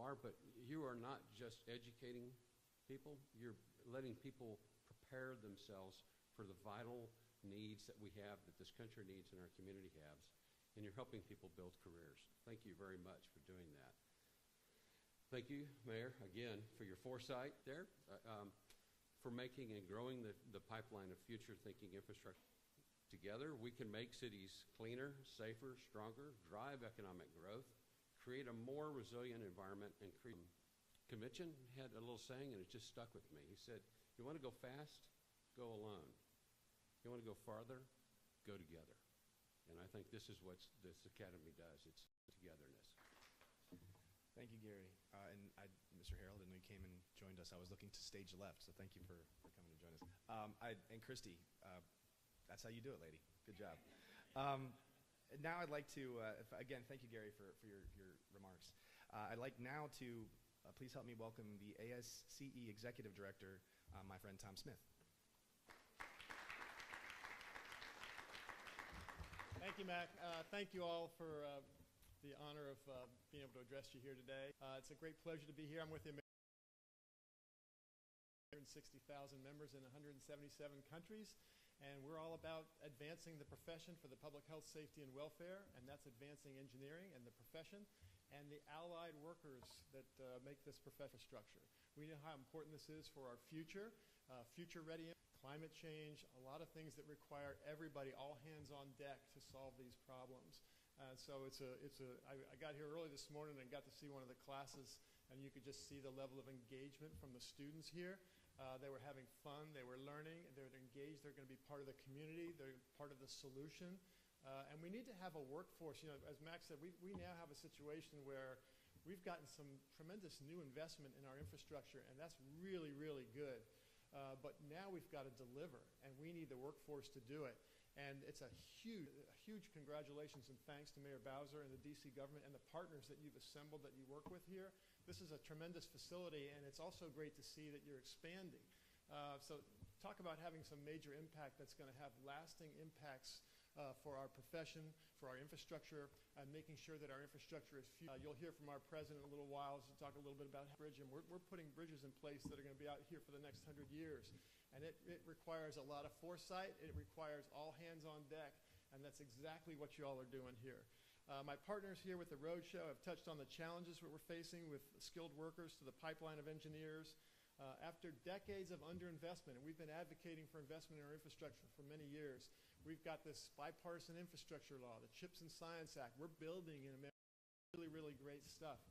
are, but you are not just educating people, you're letting people prepare themselves for the vital needs that we have, that this country needs and our community has, and you're helping people build careers. Thank you very much for doing that. Thank you, Mayor, again, for your foresight there, for making and growing the pipeline of future-thinking infrastructure. Together, we can make cities cleaner, safer, stronger, drive economic growth, create a more resilient environment, and create. Convention had a little saying, and it just stuck with me. He said, you want to go fast? Go alone. You want to go farther? Go together. And I think this is what this academy does. It's togetherness. Thank you, Gary. Mr. Harold, I know you came and joined us. I was looking to stage left, so thank you for coming to join us. And Christy, that's how you do it, lady. Good job. Now I'd like to, again, thank you, Gary, for your remarks. I'd like now to please help me welcome the ASCE Executive Director, my friend Tom Smith. Thank you, Mac. Thank you all for the honor of being able to address you here today. It's a great pleasure to be here. I'm with the 160,000 members in 177 countries, and we're all about advancing the profession for the public health, safety, and welfare, and that's advancing engineering and the profession and the allied workers that make this professional structure. We know how important this is for our future, future ready, climate change, a lot of things that require everybody, all hands on deck to solve these problems. So I got here early this morning and got to see one of the classes, and you could just see the level of engagement from the students here. They were having fun, they were learning, they're engaged, they're going to be part of the community, they're part of the solution. And we need to have a workforce. You know, as Max said, we now have a situation where we've gotten some tremendous new investment in our infrastructure, and that's really, really good. But now we've got to deliver, and we need the workforce to do it. And it's a huge congratulations and thanks to Mayor Bowser and the DC government and the partners that you've assembled that you work with here. This is a tremendous facility, and it's also great to see that you're expanding. So talk about having some major impact that's going to have lasting impacts for our profession, for our infrastructure, and making sure that our infrastructure is you'll hear from our president in a little while to talk a little bit about bridge, and we're putting bridges in place that are going to be out here for the next 100 years. And it requires a lot of foresight, it requires all hands on deck, and that's exactly what you all are doing here. My partners here with the Roadshow have touched on the challenges that we're facing with skilled workers to the pipeline of engineers. After decades of underinvestment, and we've been advocating for investment in our infrastructure for many years, we've got this bipartisan infrastructure law, the CHIPS and Science Act. We're building in America really, really great stuff.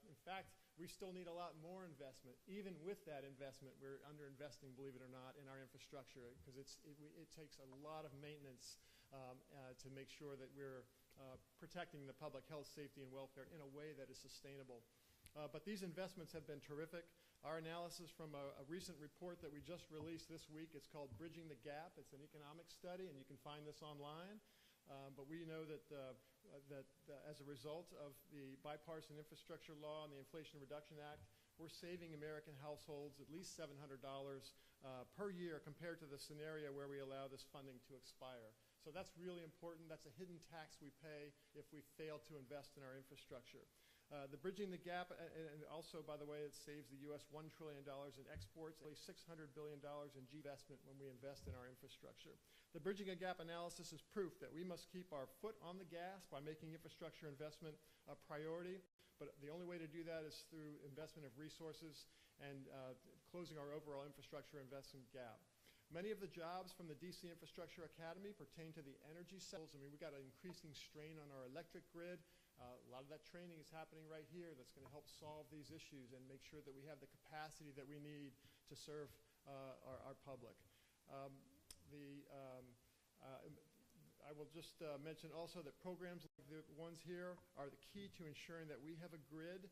In fact, we still need a lot more investment. Even with that investment, we're underinvesting, believe it or not, in our infrastructure because it takes a lot of maintenance to make sure that we're protecting the public health, safety, and welfare in a way that is sustainable. But these investments have been terrific. Our analysis from a recent report that we just released this week, it's called Bridging the Gap. It's an economic study, and you can find this online. But we know that as a result of the bipartisan infrastructure law and the Inflation Reduction Act, we're saving American households at least $700 per year compared to the scenario where we allow this funding to expire. So that's really important. That's a hidden tax we pay if we fail to invest in our infrastructure. The Bridging the Gap, and also, by the way, it saves the U.S. $1 trillion in exports, at least $600 billion in investment when we invest in our infrastructure. The Bridging the Gap analysis is proof that we must keep our foot on the gas by making infrastructure investment a priority, but the only way to do that is through investment of resources and closing our overall infrastructure investment gap. Many of the jobs from the DC Infrastructure Academy pertain to the energy sectors. I mean, we've got an increasing strain on our electric grid. A lot of that training is happening right here that's going to help solve these issues and make sure that we have the capacity that we need to serve our public. I will just mention also that programs like the ones here are the key to ensuring that we have a grid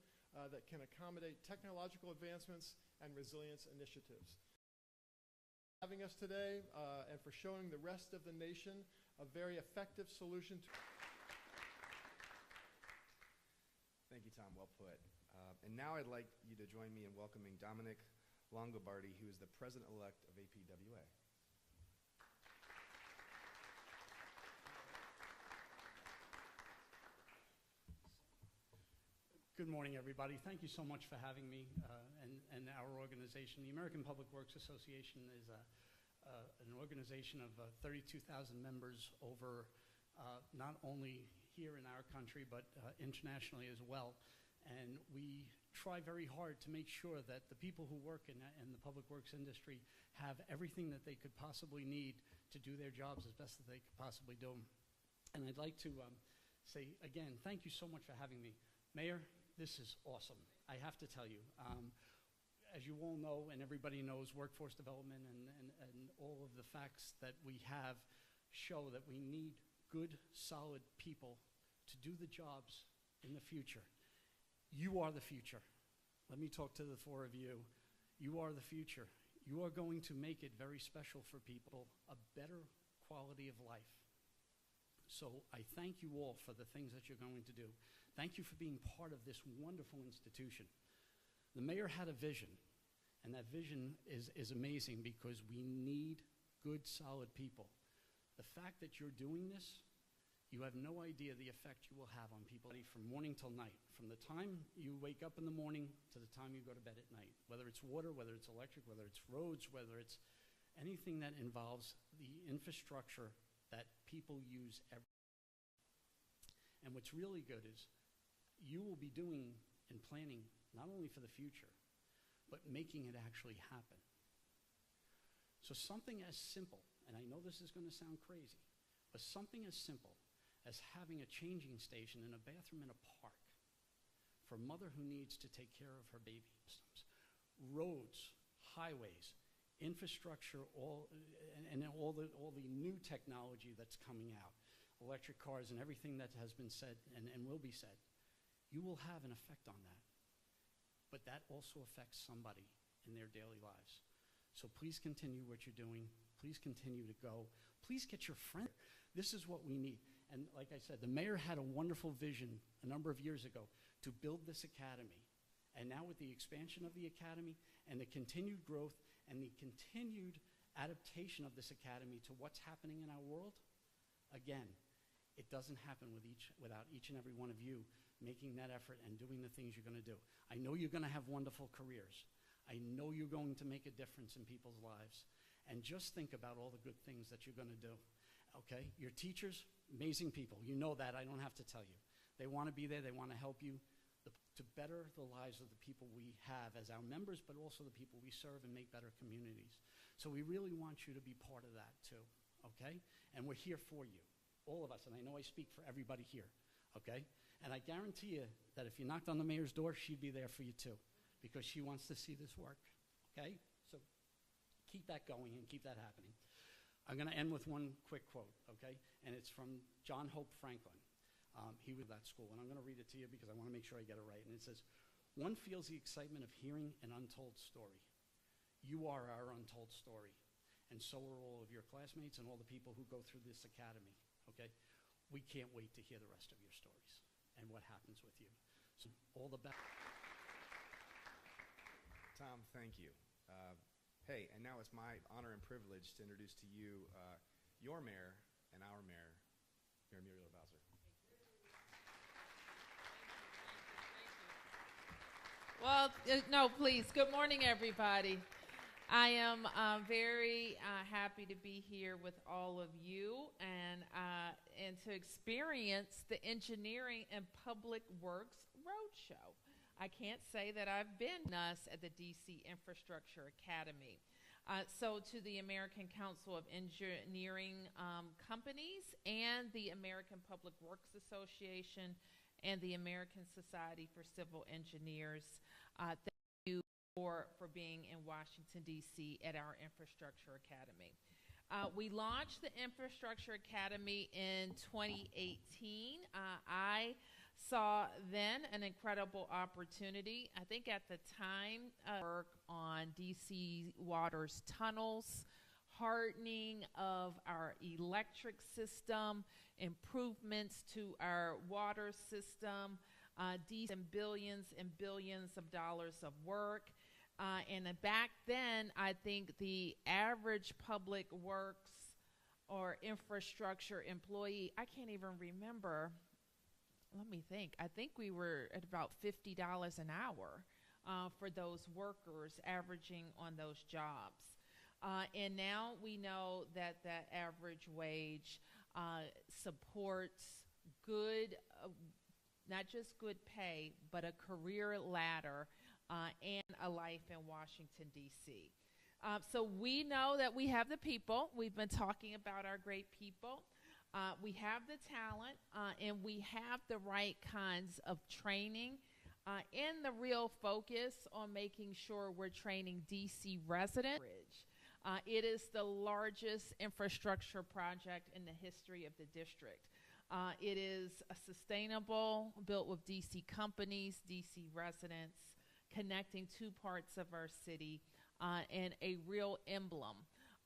that can accommodate technological advancements and resilience initiatives. Having us today and for showing the rest of the nation a very effective solution to. Thank you, Tom. Well put. And now I'd like you to join me in welcoming Dominic Longobardi, who is the president-elect of APWA. Good morning, everybody. Thank you so much for having me and our organization. The American Public Works Association is an organization of 32,000 members over not only here in our country, but internationally as well. And we try very hard to make sure that the people who work in the public works industry have everything that they could possibly need to do their jobs as best as they could possibly do them. And I'd like to say again, thank you so much for having me. Mayor, this is awesome. I have to tell you, as you all know, and everybody knows, workforce development and all of the facts that we have show that we need good, solid people to do the jobs in the future. You are the future. Let me talk to the four of you. You are the future. You are going to make it very special for people, a better quality of life. So I thank you all for the things that you're going to do. Thank you for being part of this wonderful institution. The mayor had a vision, and that vision is amazing because we need good, solid people. The fact that you're doing this, you have no idea the effect you will have on people from morning till night, from the time you wake up in the morning to the time you go to bed at night, whether it's water, whether it's electric, whether it's roads, whether it's anything that involves the infrastructure that people use every day. And what's really good is you will be doing and planning not only for the future, but making it actually happen. So something as simple, and I know this is going to sound crazy, but something as simple as having a changing station and a bathroom in a park for a mother who needs to take care of her baby. Roads, highways, infrastructure, all the new technology that's coming out, electric cars and everything that has been said and will be said, you will have an effect on that. But that also affects somebody in their daily lives. So please continue what you're doing. Please continue to go. Please get your friend. This is what we need. And like I said, the mayor had a wonderful vision a number of years ago to build this academy. And now with the expansion of the academy and the continued growth and the continued adaptation of this academy to what's happening in our world, again, it doesn't happen without each and every one of you making that effort and doing the things you're going to do. I know you're going to have wonderful careers. I know you're going to make a difference in people's lives. And just think about all the good things that you're going to do, okay? Your teachers, amazing people. You know that. I don't have to tell you. They want to be there. They want to help you to better the lives of the people we have as our members, but also the people we serve and make better communities. So we really want you to be part of that too, okay? And we're here for you, all of us. And I know I speak for everybody here, okay? And I guarantee you that if you knocked on the mayor's door, she'd be there for you too, because she wants to see this work, okay? So keep that going and keep that happening. I'm going to end with one quick quote, okay? And it's from John Hope Franklin. He was at that school, and I'm going to read it to you because I want to make sure I get it right. And it says, "One feels the excitement of hearing an untold story. You are our untold story, and so are all of your classmates and all the people who go through this academy, okay? We can't wait to hear the rest of your stories and what happens with you. So all the best." Tom, thank you. Hey, and now it's my honor and privilege to introduce to you your mayor and our mayor, Mayor Muriel Bowser. Well, no, please. Good morning, everybody. I am very happy to be here with all of you and to experience the Engineering and Public Works Roadshow. I can't say that I've been us at the DC Infrastructure Academy. So to the American Council of Engineering Companies and the American Public Works Association and the American Society for Civil Engineers, thank you for being in Washington, D.C. at our Infrastructure Academy. We launched the Infrastructure Academy in 2018. I saw then an incredible opportunity. I think at the time, work on DC Water's tunnels, hardening of our electric system, improvements to our water system, and billions of dollars of work. And back then, I think the average public works or infrastructure employee, I can't even remember let me think. I think we were at about $50 an hour for those workers averaging on those jobs. And now we know that that average wage supports good, not just good pay, but a career ladder and a life in Washington, D.C. So we know that we have the people. We've been talking about our great people. We have the talent, and we have the right kinds of training and the real focus on making sure we're training D.C. residents. It is the largest infrastructure project in the history of the district. It is a sustainable, built with D.C. companies, D.C. residents, connecting two parts of our city, and a real emblem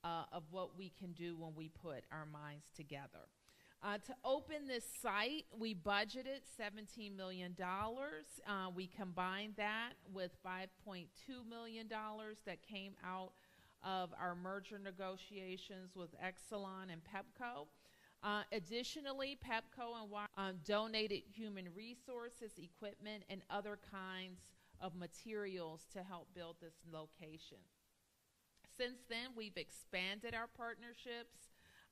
of what we can do when we put our minds together. To open this site, we budgeted $17 million. We combined that with $5.2 million that came out of our merger negotiations with Exelon and Pepco. Additionally, Pepco and donated human resources, equipment, and other kinds of materials to help build this location. Since then, we've expanded our partnerships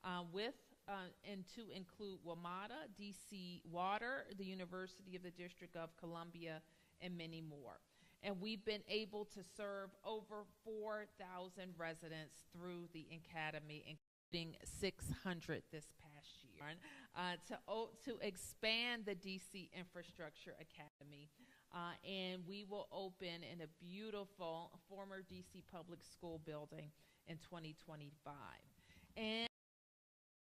and to include WMATA, DC Water, the University of the District of Columbia, and many more. And we've been able to serve over 4,000 residents through the academy, including 600 this past year. To expand the DC Infrastructure Academy, and we will open in a beautiful former DC Public School building in 2025. And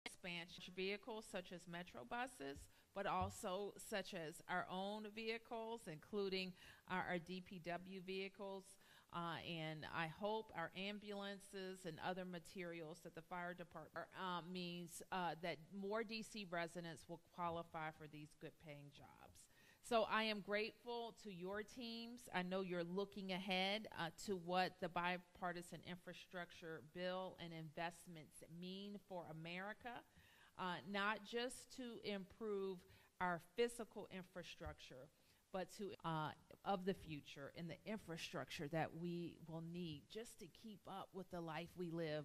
expansion vehicles such as Metro buses, but also such as our own vehicles, including our DPW vehicles, and I hope our ambulances and other materials that the fire department means that more DC residents will qualify for these good paying jobs. So I am grateful to your teams. I know you're looking ahead to what the bipartisan infrastructure bill and investments mean for America, not just to improve our physical infrastructure, but to of the future and the infrastructure that we will need just to keep up with the life we live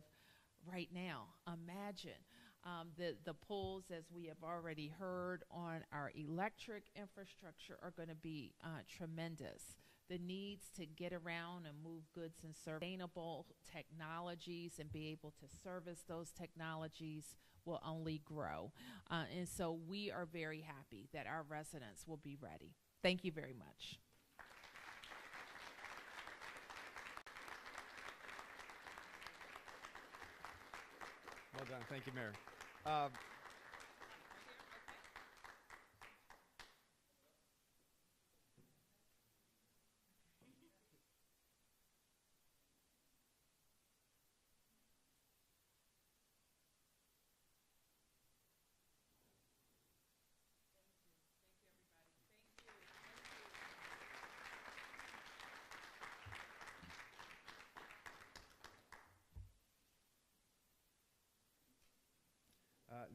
right now. Imagine the pulls, as we have already heard, on our electric infrastructure are going to be tremendous. The needs to get around and move goods and sustainable technologies and be able to service those technologies will only grow. And so we are very happy that our residents will be ready. Thank you very much. Well done. Thank you, Mayor.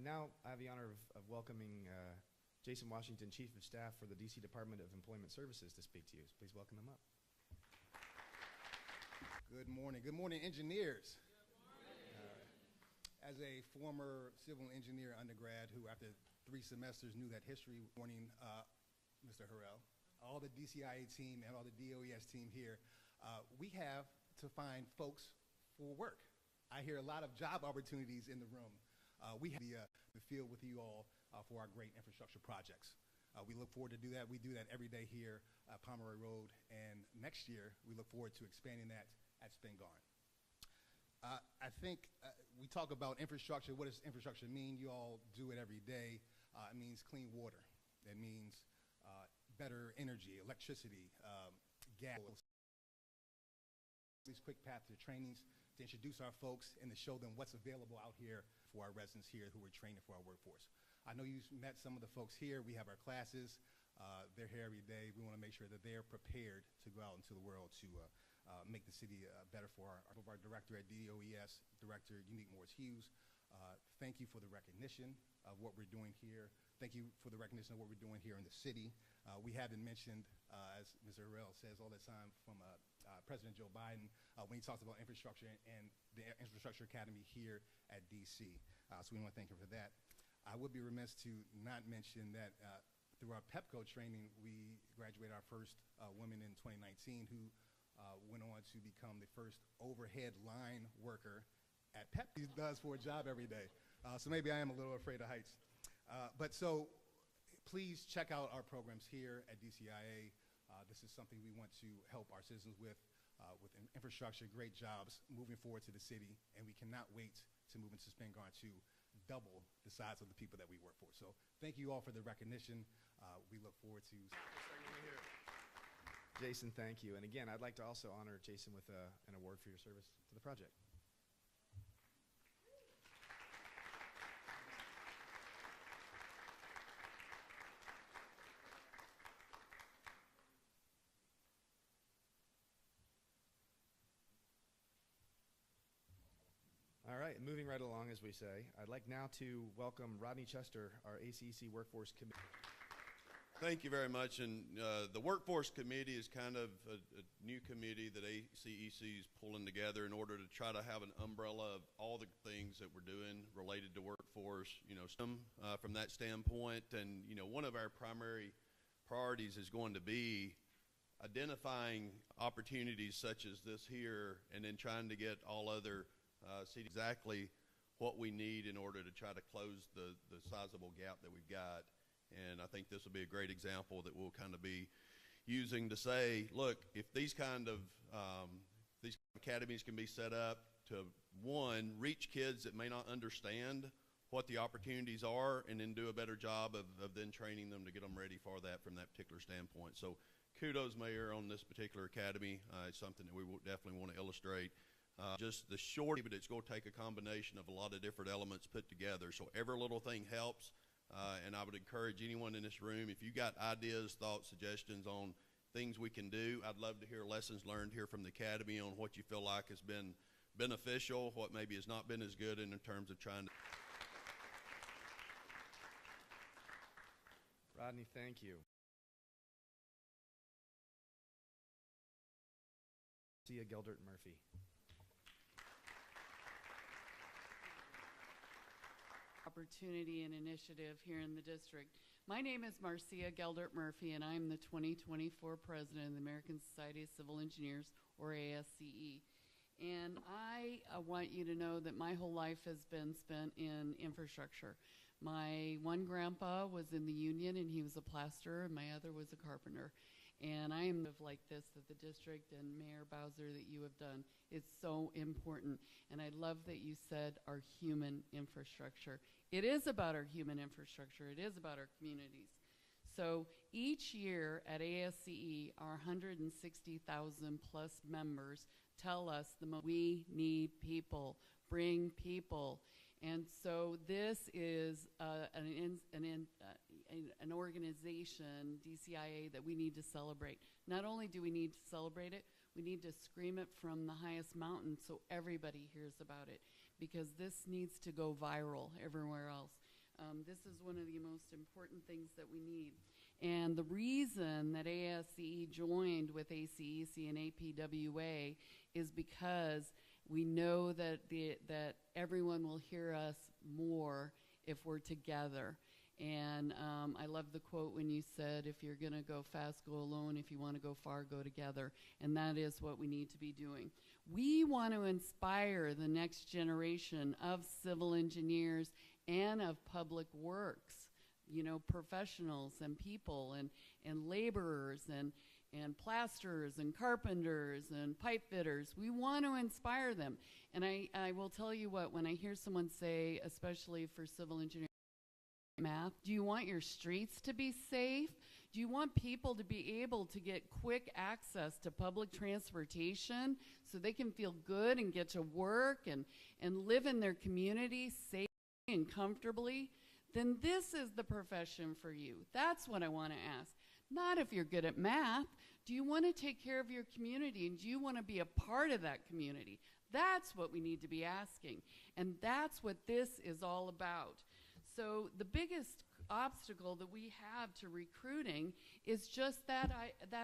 Now I have the honor of welcoming Jason Washington, Chief of Staff for the DC Department of Employment Services, to speak to you. So please welcome him up. Good morning. Good morning, engineers. Good morning. As a former civil engineer undergrad who, after 3 semesters, knew that history, morning, Mr. Harrell, all the DCIA team and all the DOES team here, we have to find folks for work. I hear a lot of job opportunities in the room. We have the field with you all for our great infrastructure projects. We look forward to do that. We do that every day here at Pomeroy Road, and next year we look forward to expanding that at Spingarn. I think we talk about infrastructure. What does infrastructure mean? You all do it every day. It means clean water. It means better energy, electricity, gas. These quick path to trainings to introduce our folks and to show them what's available out here for our residents here who are training for our workforce. I know you've met some of the folks here. We have our classes. They're here every day. We want to make sure that they're prepared to go out into the world to make the city better for our director at DOES, Director Unique Morris Hughes, Thank you for the recognition of what we're doing here. Thank you for the recognition of what we're doing here in the city. We haven't mentioned, as Mr. Harrell says all the time, from President Joe Biden when he talks about infrastructure and the Infrastructure Academy here at DC. So we want to thank him for that. I would be remiss to not mention that through our PEPCO training, we graduated our first woman in 2019 who went on to become the first overhead line worker at PEP. He does for a job every day. So maybe I am a little afraid of heights. So please check out our programs here at DCIA. This is something we want to help our citizens with infrastructure, great jobs, moving forward to the city, and we cannot wait to move into Spingarn to double the size of the people that we work for. So thank you all for the recognition. We look forward to... Jason, thank you. And again, I'd like to also honor Jason with an award for your service to the project. All right, moving right along, as we say, I'd like now to welcome Rodney Chester, our ACEC Workforce Committee. Thank you very much. And the Workforce Committee is kind of a new committee that ACEC is pulling together in order to try to have an umbrella of all the things that we're doing related to workforce, from that standpoint. And, one of our primary priorities is going to be identifying opportunities such as this here and then trying to get all other see exactly what we need in order to try to close the sizable gap that we've got. And I think this will be a great example that we'll kind of be using to say, look, if these kind of academies can be set up to, one, reach kids that may not understand what the opportunities are, and then do a better job of then training them to get them ready for that from that particular standpoint. So kudos, Mayor, on this particular academy. It's something that we will definitely want to illustrate. Just the short, but it's going to take a combination of a lot of different elements put together. So every little thing helps, and I would encourage anyone in this room, if you got ideas, thoughts, suggestions on things we can do, I'd love to hear lessons learned here from the Academy on what you feel like has been beneficial, what maybe has not been as good in terms of trying to. Rodney, thank you. Marcia Geldert Murphy. Opportunity and initiative here in the district. My name is Marcia Geldert Murphy, and I'm the 2024 president of the American Society of Civil Engineers, or ASCE. And I want you to know that my whole life has been spent in infrastructure. My one grandpa was in the union, and he was a plasterer, and my other was a carpenter. And I am like this that the district and Mayor Bowser that you have done. It's so important. And I love that you said our human infrastructure. It is about our human infrastructure. It is about our communities. So each year at ASCE, our 160,000 plus members tell us we need people, bring people. And so this is an organization, DCIA, that we need to celebrate. Not only do we need to celebrate it, we need to scream it from the highest mountain so everybody hears about it, because this needs to go viral everywhere else. This is one of the most important things that we need. And the reason that ASCE joined with ACEC and APWA is because we know that that everyone will hear us more if we're together. And I love the quote when you said, if you're going to go fast, go alone. If you want to go far, go together. And that is what we need to be doing. We want to inspire the next generation of civil engineers and of public works, professionals and people and laborers and plasterers and carpenters and pipe fitters. We want to inspire them. And I will tell you what, when I hear someone say, especially for civil engineering, math, do you want your streets to be safe? Do you want people to be able to get quick access to public transportation so they can feel good and get to work and live in their community safely and comfortably? Then this is the profession for you. That's what I want to ask. Not if you're good at math. Do you want to take care of your community, and do you want to be a part of that community? That's what we need to be asking. And that's what this is all about. So the biggest obstacle that we have to recruiting is just that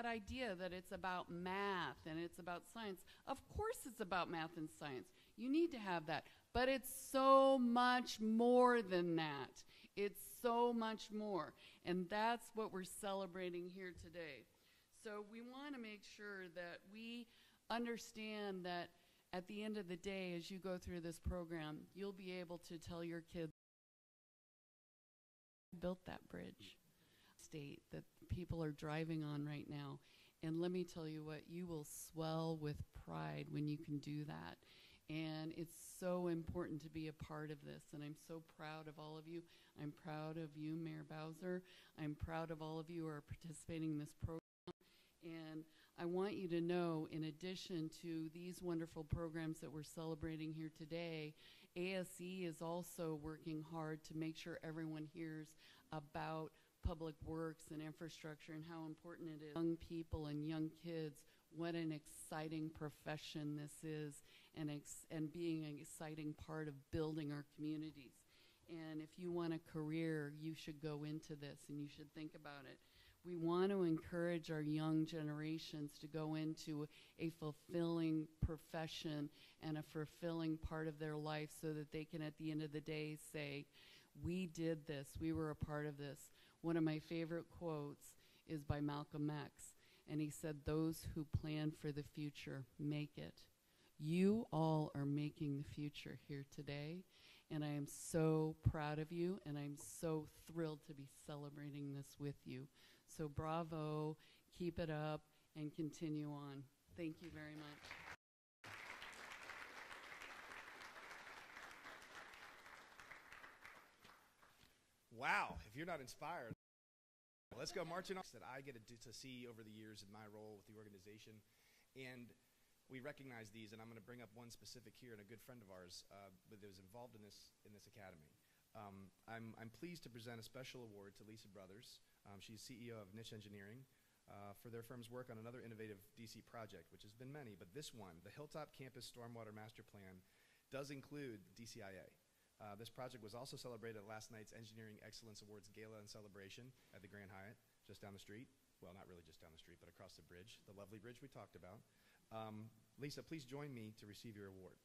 idea that it's about math and it's about science. Of course it's about math and science. You need to have that. But it's so much more than that. It's so much more. And that's what we're celebrating here today. So we want to make sure that we understand that at the end of the day, as you go through this program, you'll be able to tell your kids, built that bridge state that people are driving on right now. And let me tell you what, you will swell with pride when you can do that. And it's so important to be a part of this. And I'm so proud of all of you. I'm proud of you, Mayor Bowser. I'm proud of all of you who are participating in this program. And I want you to know, in addition to these wonderful programs that we're celebrating here today, ASE is also working hard to make sure everyone hears about public works and infrastructure and how important it is. Young people and young kids, what an exciting profession this is, and being an exciting part of building our communities. And if you want a career, you should go into this and you should think about it. We want to encourage our young generations to go into a fulfilling profession and a fulfilling part of their life so that they can, at the end of the day, say, we did this, we were a part of this. One of my favorite quotes is by Malcolm X, and he said, those who plan for the future make it. You all are making the future here today, and I am so proud of you, and I'm so thrilled to be celebrating this with you. So bravo, keep it up, and continue on. Thank you very much. Wow, if you're not inspired, let's go marching on. That I get to see over the years in my role with the organization. And we recognize these, and I'm going to bring up one specific here, and a good friend of ours that was involved in this academy. I'm pleased to present a special award to Lisa Brothers. She's CEO of Niche Engineering for their firm's work on another innovative DC project, which has been many, but this one, the Hilltop Campus Stormwater Master Plan, does include DCIA. This project was also celebrated at last night's Engineering Excellence Awards Gala and Celebration at the Grand Hyatt, just down the street. Well, not really just down the street, but across the bridge, the lovely bridge we talked about. Lisa, please join me to receive your award.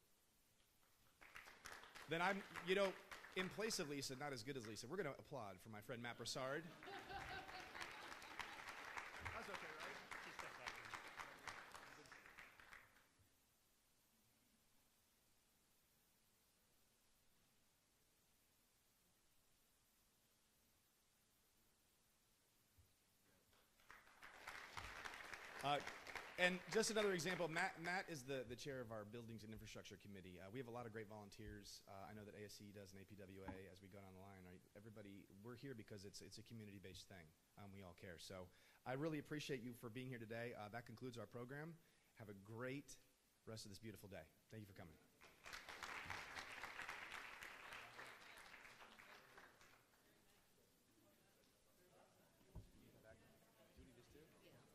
Then in place of Lisa, not as good as Lisa, we're going to applaud for my friend Matt Broussard. That's okay, right? Just step back. And just another example, Matt is the chair of our Buildings and Infrastructure Committee. We have a lot of great volunteers. I know that ASC does and APWA as we go down the line. Everybody, we're here because it's a community-based thing. We all care. So I really appreciate you for being here today. That concludes our program. Have a great rest of this beautiful day. Thank you for coming.